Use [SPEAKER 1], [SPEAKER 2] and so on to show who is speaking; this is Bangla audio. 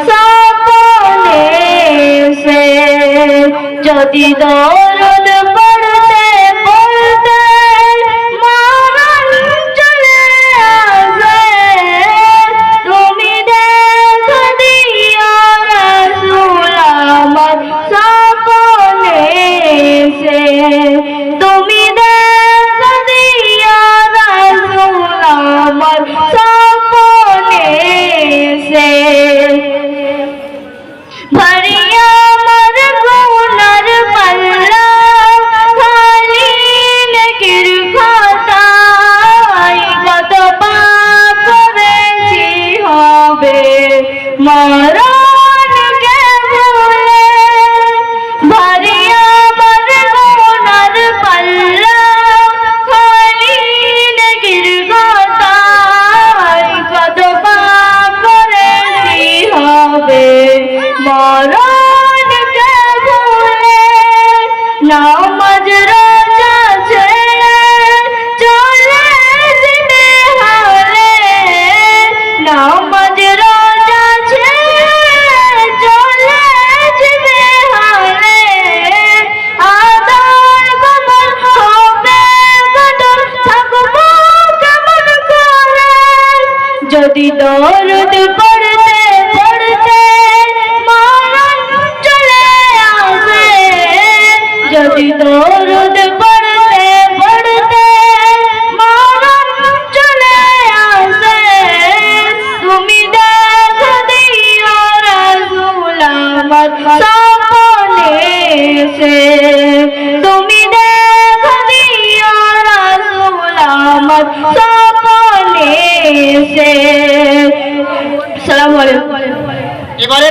[SPEAKER 1] সপনে সে যদি দরদ পড়তে পড়তে মরণ চলে আসে তুমি দেখা দিও রাসূল আমার সপনে সে তুমি দেখা দিও রাসূল আমার সপনে সে ভরিয়া আমার গুনার পাল্লা খালি নেকির খাতায় কত পাপ করেছি হবে মরণকে ভুলে ভরিয়া আমার গুনার পাল্লা খালি নেকির খাতায় কত পাপ করেছি হবে মরণকে ভুলে নামাজ রোজা ছেড়ে চলে যেতে হলে নামাজ রোজা ছেড়ে চলে যেতে হলে আদর কবর হবে কদর থাকবো কেমন করে যদি দরদ পড়তে পড়তে মরণ চলে আসে যদি দরদ পড়তে পড়তে মরণ চলে আসে তুমি দেখা দিও রাসূল আমার সপনে সে তুমি দেখা দিও রাসূল আমার সপনে সে। আসসালামু আলাইকুম।
[SPEAKER 2] এবারে